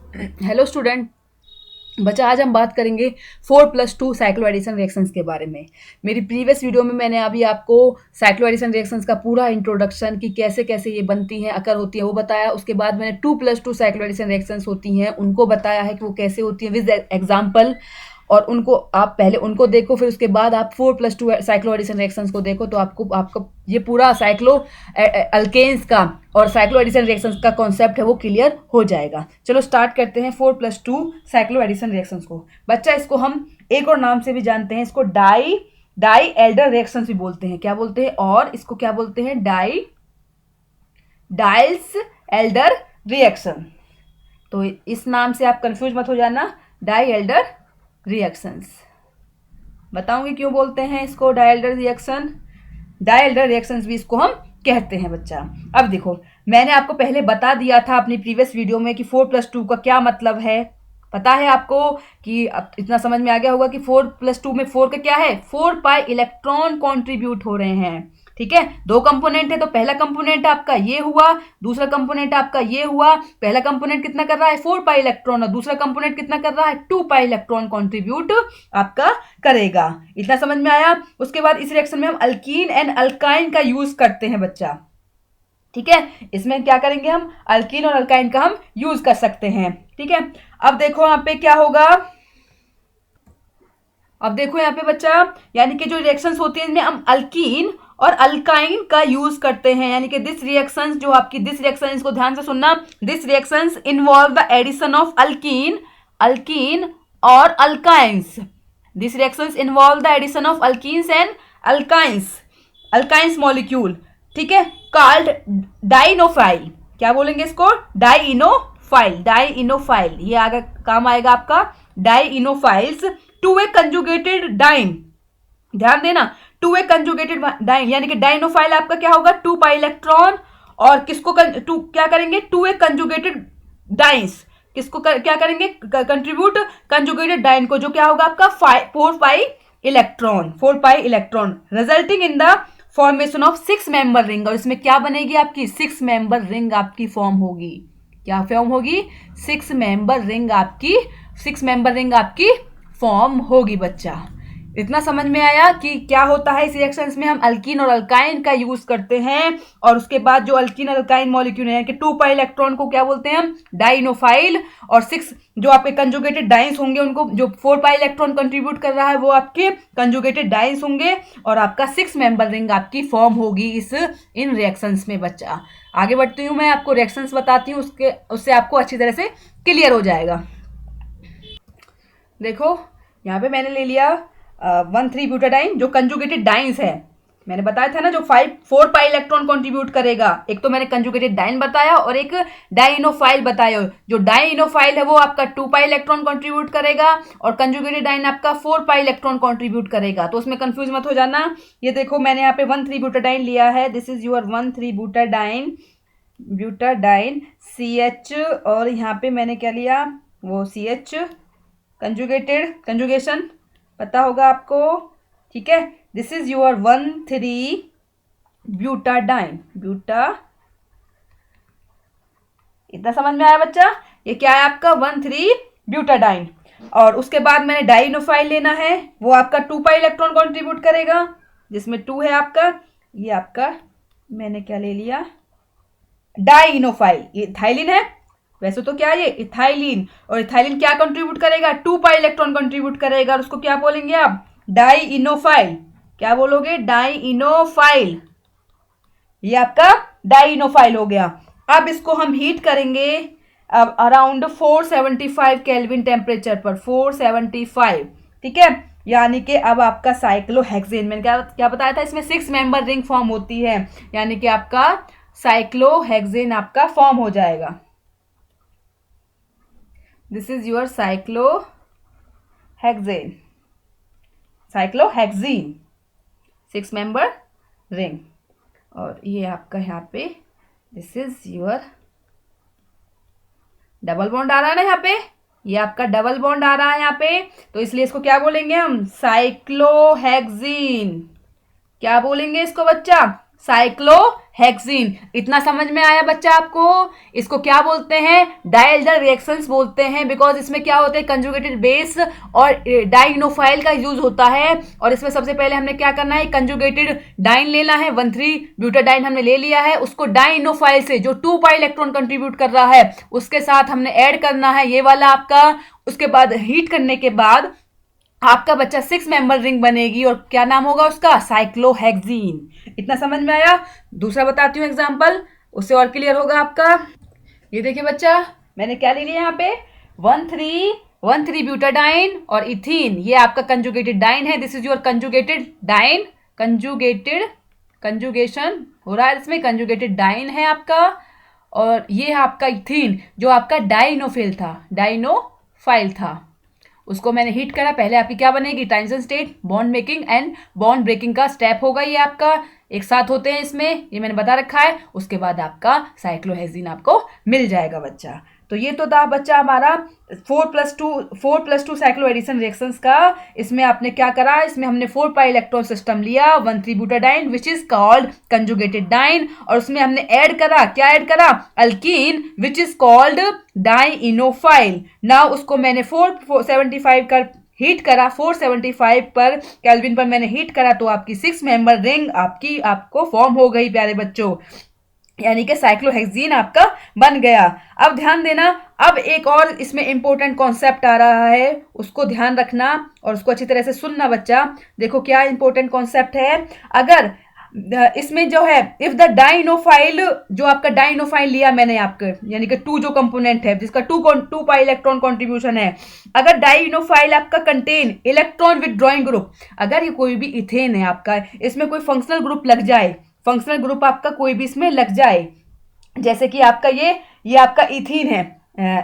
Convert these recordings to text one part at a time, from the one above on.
Hello student. बच्चा, आज हम बात करेंगे 4+2 साइक्लो एडिशन रिएक्शंस के बारे में। मेरी प्रीवियस वीडियो में मैंने अभी आपको साइक्लो एडिशन रिएक्शंस का पूरा इंट्रोडक्शन कि कैसे कैसे ये बनती हैं, अकर होती है, वो बताया। उसके बाद मैंने 2+2 साइक्लो एडिशन रिएक्शंस होती हैं उनको बताया है कि वो कैसे होती है विद एग्जाम्पल। और उनको आप पहले उनको देखो, फिर उसके बाद आप 4+2 साइक्लो एडिशन रिएक्शंस को देखो, तो आपको आपका ये पूरा साइक्लो अल्केन्स का और साइक्लो एडिशन रिएक्शंस का कॉन्सेप्ट है वो क्लियर हो जाएगा। चलो स्टार्ट करते हैं 4+2 साइक्लो एडिशन रिएक्शंस को। बच्चा, इसको हम एक और नाम से भी जानते हैं, इसको डाई एल्डर रिएक्शंस भी बोलते हैं। क्या बोलते हैं? और इसको क्या बोलते हैं? डाइल्स एल्डर रिएक्शन। तो इस नाम से आप कंफ्यूज मत हो जाना, डाई एल्डर रिएक्शंस। बताऊंगी क्यों बोलते हैं इसको डायल्डर रिएक्शन। डायल्डर रिएक्शंस भी इसको हम कहते हैं बच्चा। अब देखो, मैंने आपको पहले बता दिया था अपनी प्रीवियस वीडियो में कि 4+2 का क्या मतलब है। पता है आपको कि अब इतना समझ में आ गया होगा कि 4+2 में 4 का क्या है? 4 पाई इलेक्ट्रॉन कॉन्ट्रीब्यूट हो रहे हैं। ठीक है, दो कंपोनेंट है, तो पहला कंपोनेंट आपका ये हुआ, दूसरा कंपोनेंट आपका ये हुआ। पहला कंपोनेंट कितना कर रहा है? 4 पाई इलेक्ट्रॉन, और दूसरा कंपोनेंट कितना कर रहा है? 2 पाई इलेक्ट्रॉन कॉन्ट्रीब्यूट आपका करेगा। इतना समझ में आया? उसके बाद इस रिएक्शन में हम अल्कीन एंड अल्काइन का यूज करते हैं बच्चा। ठीक है, इसमें क्या करेंगे? हम अल्कीन और अल्काइन का हम यूज कर सकते हैं। ठीक है, अब देखो यहाँ पे क्या होगा। अब देखो यहाँ पे बच्चा, यानी कि जो रिएक्शंस होती हैं इनमें हम अल्कीन और अल्काइन का यूज करते हैं। यानी कि दिस रिएक्शंस, जो आपकी दिस रिएक्शन, इसको ध्यान से सुनना, this reactions involve the addition of alkene और alkynes. This reactions involve the addition of alkenes and alkynes molecule. ठीक है, कॉल्ड डाइनोफाइल। क्या बोलेंगे इसको? डाइइनोफाइल। ये आगे काम आएगा आपका, डाइइनोफाइल्स टू ए कंजुगेटेड डाइन। ध्यान देना, टू ए कंजुगेटेड डाइन, यानी कि डाइनोफाइल आपका क्या होगा? 2 पाई इलेक्ट्रॉन, और किसको क्या करेंगे? 2 ए कंजुगेटेड डाइन्स। किसको क्या करेंगे? कंट्रीब्यूट कंजुगेटेड डाइन को, जो क्या होगा आपका? 4 pi electron resulting in the formation of 6 member ring. और इसमें क्या बनेगी? आपकी 6 मेंबर रिंग आपकी फॉर्म होगी। क्या फॉर्म होगी? 6 मेंबर रिंग आपकी, 6 मेंबर रिंग आपकी फॉर्म होगी बच्चा। इतना समझ में आया कि क्या होता है इस रिएक्शंस में? हम अल्कीन और अल्काइन का यूज करते हैं, और उसके बाद जो अल्कीन और अल्काइन मॉलिक्यूल है कि 2 पाई इलेक्ट्रॉन को क्या बोलते हैं हम? डाइनोफाइल। और 6 जो आपके कंजुगेटेड डाइन्स होंगे, उनको जो 4 पाई इलेक्ट्रॉन कंट्रीब्यूट कर रहा है वो आपके कंजुगेटेड डाइन्स होंगे, और आपका 6 मेंबर रिंग आपकी फॉर्म होगी इन रिएक्शंस में बच्चा। आगे बढ़ती हूँ, मैं आपको रिएक्शंस बताती हूँ, उससे आपको अच्छी तरह से क्लियर हो जाएगा। देखो, यहाँ पे मैंने ले लिया 1,3 ब्यूटाडाइन, जो कंजुगेटेड डाइन्स है। मैंने बताया था ना, जो 4 पाई इलेक्ट्रॉन कंट्रीब्यूट करेगा। एक तो मैंने कंजुगेटेड डाइन बताया और एक डाइनोफाइल बताया। जो डाइनोफाइल है वो आपका 2 पाई इलेक्ट्रॉन कंट्रीब्यूट करेगा, और कंजुगेटेड डाइन आपका 4 पाई इलेक्ट्रॉन कंट्रीब्यूट करेगा। तो उसमें कंफ्यूज मत हो जाना। ये देखो, मैंने यहाँ पे 1,3 ब्यूटाडाइन लिया है। This is your 1,3 butadiene CH, और यहाँ पे मैंने क्या लिया? वो CH कंजुगेशन पता होगा आपको। ठीक है, दिस इज योर 1,3 ब्यूटाडाइन। इतना समझ में आया बच्चा? ये क्या है आपका? 1,3 ब्यूटाडाइन। और उसके बाद मैंने डाइनोफाइल लेना है, वो आपका 2 पाई इलेक्ट्रॉन कंट्रीब्यूट करेगा, जिसमें 2 है आपका। ये आपका मैंने क्या ले लिया? डाइनोफाइल। ये इथाइलिन है वैसे तो, क्या है ये? इथाइलिन। और इथाइलिन क्या कंट्रीब्यूट करेगा? 2 पाई इलेक्ट्रॉन कंट्रीब्यूट करेगा, और उसको क्या बोलेंगे आप? डाइइनोफाइल। क्या बोलोगे? डाइइनोफाइल। ये आपका डाइइनोफाइल हो गया। अब इसको हम हीट करेंगे अब अराउंड 475 केल्विन टेम्परेचर पर, 475। ठीक है, यानी कि अब आपका साइक्लोहेक्सेन, मैंने क्या क्या बताया था? इसमें 6 मेंबर रिंग फॉर्म होती है, यानी कि आपका साइक्लोहेक्सेन आपका फॉर्म हो जाएगा। This is your cyclohexane, 6 member ring. और ये आपका यहाँ पे this is your double bond आ रहा है ना यहाँ पे, ये आपका डबल बॉन्ड आ रहा है यहाँ पे, तो इसलिए इसको क्या बोलेंगे हम? साइक्लोहेक्सीन। क्या बोलेंगे इसको बच्चा? साइक्लोहेक्सीन। हेक्सीन। इतना समझ में आया बच्चा आपको? इसको क्या बोलते हैं? डायल्डर रिएक्शंस बोलते हैं, बिकॉज इसमें क्या होता है, कंजुगेटेड बेस और डाइनोफाइल का यूज होता है। और इसमें सबसे पहले हमने क्या करना है, कंजुगेटेड डाइन लेना है, 1,3 ब्यूटाडाइन हमने ले लिया है, उसको डाइनोफाइल से जो 2 पाई इलेक्ट्रॉन कंट्रीब्यूट कर रहा है उसके साथ हमने ऐड करना है ये वाला आपका। उसके बाद हीट करने के बाद आपका बच्चा 6 मेंबर रिंग बनेगी और क्या नाम होगा उसका, साइक्लोहेक्सीन। इतना समझ में आया? दूसरा बताती हूँ एग्जांपल, उससे और क्लियर होगा आपका। ये देखिए बच्चा, मैंने क्या ले लिया यहाँ पे, 1,3 ब्यूटाडाइन और इथीन, ये आपका कंजुगेटेड डाइन है। This is your conjugated diene, conjugation हो रहा है इसमें, कंजुगेटेड डाइन है आपका। और ये आपका इथीन जो आपका डाइनोफाइल था, उसको मैंने हीट करा। पहले आपकी क्या बनेगी, transition state, bond making and bond breaking का स्टेप होगा, ये आपका एक साथ होते हैं इसमें, ये मैंने बता रखा है। उसके बाद आपका साइक्लोहेक्सीन आपको मिल जाएगा बच्चा। तो ये तो था बच्चा हमारा 4+2 साइक्लो एडिशन रिएक्शंस का। इसमें आपने क्या करा, इसमें हमने 4 पाई इलेक्ट्रॉन सिस्टम लिया, 1,3 butadiene which is called conjugated diene, और उसमें हमने ऐड करा, क्या ऐड करा, alkene which is called dienophile. ना उसको मैंने 475 कर हीट करा, 475 पर केल्विन पर मैंने हीट करा, तो आपकी 6 मेंबर रिंग आपको फॉर्म हो गई प्यारे बच्चों, यानी कि साइक्लोहेक्सीन आपका बन गया। अब ध्यान देना, अब एक और इसमें इंपॉर्टेंट कॉन्सेप्ट आ रहा है, उसको ध्यान रखना और उसको अच्छी तरह से सुनना बच्चा। देखो क्या इंपॉर्टेंट कॉन्सेप्ट है, अगर इसमें जो है, इफ द डाइनोफाइल, जो आपका डाइनोफाइल लिया मैंने आपके, यानी कि 2 जो कंपोनेंट है जिसका 2 पाई इलेक्ट्रॉन कॉन्ट्रीब्यूशन है, अगर डाइनोफाइल आपका कंटेन इलेक्ट्रॉन विदड्रॉइंग ग्रुप, अगर ये कोई भी इथेन है आपका, इसमें कोई फंक्शनल ग्रुप लग जाए, फंक्शनल ग्रुप आपका कोई भी इसमें लग जाए, जैसे कि आपका ये आपका इथीन है,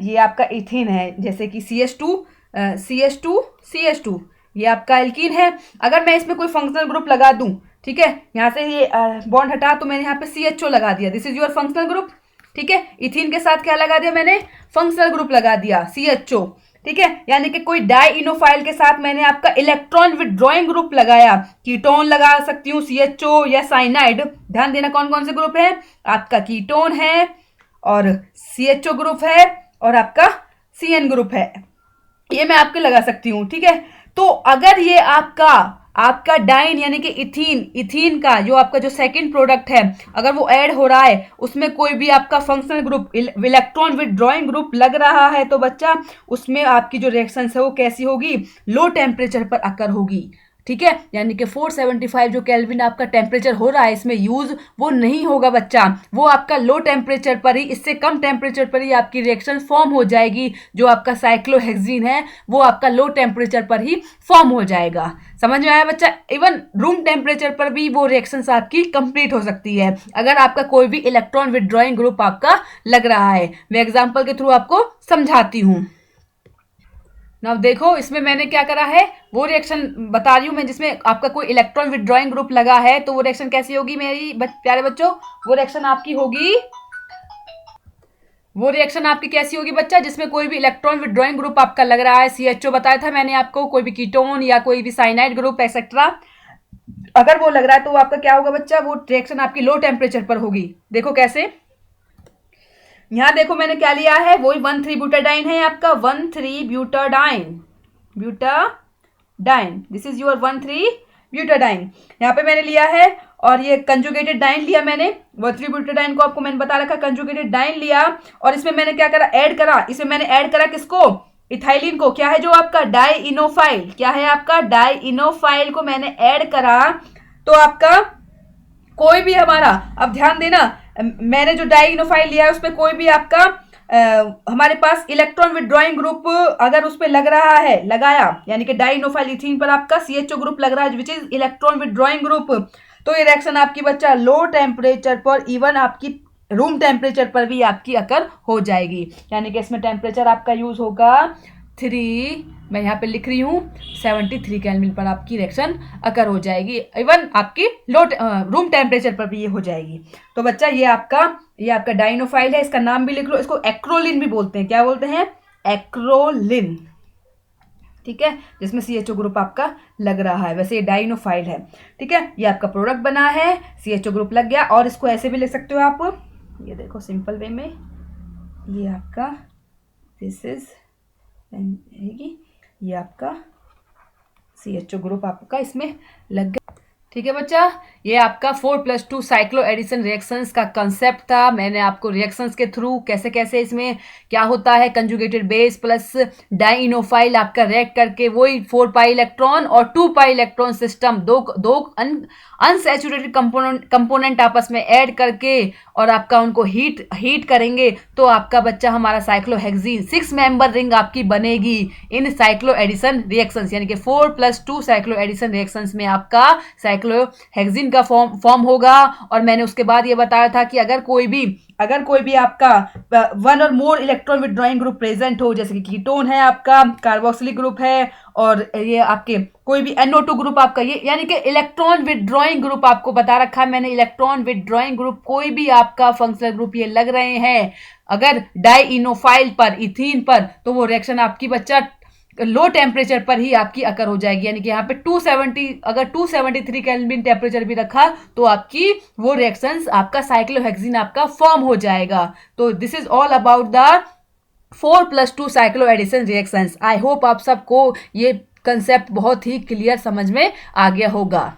ये आपका इथीन है, जैसे कि CH2 ये आपका एल्कीन है। अगर मैं इसमें कोई फंक्शनल ग्रुप लगा दूं, ठीक है, यहाँ से ये बॉन्ड हटा, तो मैंने यहाँ पे CHO लगा दिया, this is your functional group, ठीक है। इथीन के साथ क्या लगा दिया मैंने, फंक्शनल ग्रुप लगा दिया, CHO, ठीक है। यानी कि कोई डाइइनोफाइल के साथ मैंने आपका इलेक्ट्रॉन विदड्रॉइंग ग्रुप लगाया, कीटोन लगा सकती हूँ, CHO या साइनाइड। ध्यान देना कौन कौन से ग्रुप है, आपका कीटोन है और CHO ग्रुप है और आपका CN ग्रुप है, ये मैं आपके लगा सकती हूँ, ठीक है। तो अगर ये आपका डाइन यानी कि इथीन का जो आपका जो सेकंड प्रोडक्ट है, अगर वो ऐड हो रहा है, उसमें कोई भी आपका functional group electron withdrawing group लग रहा है, तो बच्चा उसमें आपकी जो रिएक्शन है वो कैसी होगी, लो टेम्परेचर पर अकर होगी, ठीक है। यानी कि 475 जो केल्विन आपका टेम्परेचर हो रहा है इसमें यूज, वो नहीं होगा बच्चा, वो आपका लो टेम्परेचर पर ही, इससे कम टेम्परेचर पर ही आपकी रिएक्शन फॉर्म हो जाएगी। जो आपका साइक्लोहेक्सीन है वो आपका लो टेम्परेचर पर ही फॉर्म हो जाएगा। समझ में आया बच्चा? इवन रूम टेम्परेचर पर भी वो रिएक्शंस आपकी कंप्लीट हो सकती है, अगर आपका कोई भी इलेक्ट्रॉन विदड्रॉइंग ग्रुप आपका लग रहा है। मैं एग्जाम्पल के थ्रू आपको समझाती हूँ। नाउ देखो, इसमें मैंने क्या करा है, वो रिएक्शन बता रही हूँ मैं, जिसमें आपका कोई इलेक्ट्रॉन विदड्रॉइंग ग्रुप लगा है, तो वो रिएक्शन कैसी होगी मेरी प्यारे बच्चों, वो रिएक्शन आपकी कैसी होगी बच्चा, जिसमें कोई भी इलेक्ट्रॉन विदड्रॉइंग ग्रुप आपका लग रहा है। CHO बताया था मैंने आपको, कोई भी कीटोन या कोई भी साइनाइड ग्रुप एक्सेट्रा, अगर वो लग रहा है तो आपका क्या होगा बच्चा, वो रिएक्शन आपकी लो टेम्परेचर पर होगी। देखो कैसे, यहां देखो मैंने क्या लिया है, वही 1,3 ब्यूटाडाइन है आपका, 1,3 butadiene, this is your 1,3 butadiene, यहाँ पे मैंने लिया है। और ये कंजुगेटेड डाइन लिया मैंने, 1,3 ब्यूटाडाइन को आपको मैंने बता रखा, कंजुगेटेड डाइन लिया। और इसमें मैंने क्या करा, ऐड करा, इसमें मैंने ऐड करा किसको, इथाइलिन को। क्या है जो आपका डाइइनोफाइल, क्या है आपका डाइइनोफाइल को मैंने ऐड करा, तो आपका कोई भी हमारा, अब ध्यान देना, मैंने जो डाइइनोफाइल लिया है उसमें कोई भी आपका हमारे पास इलेक्ट्रॉन विदड्रॉइंग ग्रुप अगर उस पर लग रहा है, लगाया, यानी कि डाइइनोफाइल इथीन पर आपका CHO ग्रुप लग रहा है which is electron withdrawing group, तो ये रिएक्शन आपकी बच्चा लो टेम्परेचर पर, इवन आपकी रूम टेम्परेचर पर भी आपकी अकर हो जाएगी। यानी कि इसमें टेम्परेचर आपका यूज होगा 3, मैं यहाँ पे लिख रही हूँ 73 केल्विन पर आपकी रिएक्शन अकर हो जाएगी, इवन आपकी लो रूम टेम्परेचर पर भी ये हो जाएगी। तो बच्चा ये आपका डाइनोफाइल है, इसका नाम भी लिख लो, इसको एक्रोलिन भी बोलते हैं। क्या बोलते हैं? एक्रोलिन। ठीक है, जिसमें CHO ग्रुप आपका लग रहा है। वैसे ये डाइनोफाइल है। ठीक है, ये आपका प्रोडक्ट बना है, CHO ग्रुप लग गया। और इसको ऐसे भी लिख सकते हो आप, ये देखो सिंपल वे में, ये आपका दिस इज, ये आपका CHO ग्रुप आपका इसमें लग गया। ठीक है बच्चा, ये आपका 4+2 साइक्लो एडिशन रिएक्शंस का कंसेप्ट था। मैंने आपको रिएक्शंस के थ्रू कैसे कैसे इसमें क्या होता है, कंजुगेटेड बेस प्लस डाइनोफाइल आपका रिएक्ट करके वही 4 पाई इलेक्ट्रॉन और 2 पाई इलेक्ट्रॉन सिस्टम, दो अनसैचुरेटेड कंपोनेंट आपस में ऐड करके और आपका उनको हीट करेंगे तो आपका बच्चा हमारा साइक्लोहेक्सीन 6 मेंबर रिंग आपकी बनेगी इन साइक्लो एडिशन रिएक्शंस, यानी कि 4+2 साइक्लो एडिशन रिएक्शंस में आपका साइक्लोहेक्सीन का फॉर्म होगा। और मैंने उसके बाद ये बताया था कि अगर कोई भी आपका 1 और more electron withdrawing group present हो, जैसे कि कीटोन है आपका, कार्बोक्सिलिक ग्रुप है, और ये आपके कोई भी NO2 ग्रुप आपका, ये यानी कि इलेक्ट्रॉन विथड्रॉइंग ग्रुप आपको बता रखा है मैंने, इलेक्ट्रॉन विथड्रॉइंग ग्रुप कोई भी आपका फंक्शनल ग्रुप ये लग रहे हैं अगर डाइइनोफाइल पर, इथीन पर, तो वो रिएक्शन आपकी बच्चा लो टेम्परेचर पर ही आपकी अकर हो जाएगी। यानी कि यहाँ पे 270, अगर 273 केल्विन टेम्परेचर भी रखा तो आपकी वो रिएक्शंस आपका साइक्लोहेक्सीन आपका फॉर्म हो जाएगा। तो this is all about the 4+2 cycloaddition reactions. I hope आप सबको ये कंसेप्ट बहुत ही क्लियर समझ में आ गया होगा।